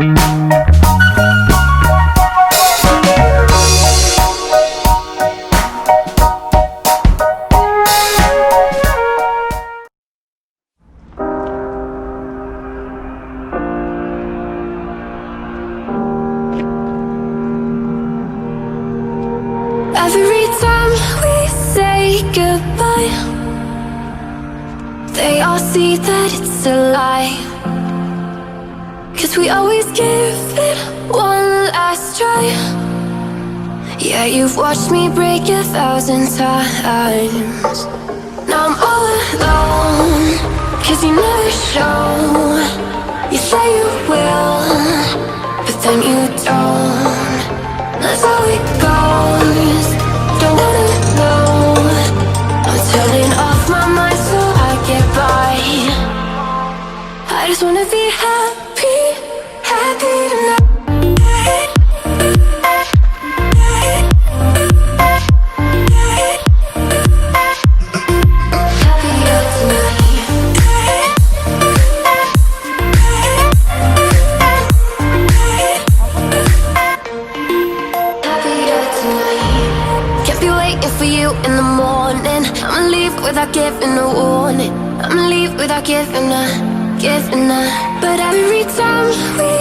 Every time we say goodbye, they all see that it's a lie. 'Cause we always give it one last try. Yeah, you've watched me break 1,000 times. Now I'm all alone, 'cause you never show. You say you will, but then you don't. That's how it goes. Don't wanna know. I'm turning off my mind so I get by. I just wanna be happy, happy tonight. In the morning, I'ma leave without giving a warning. I'ma leave without giving a. But every time we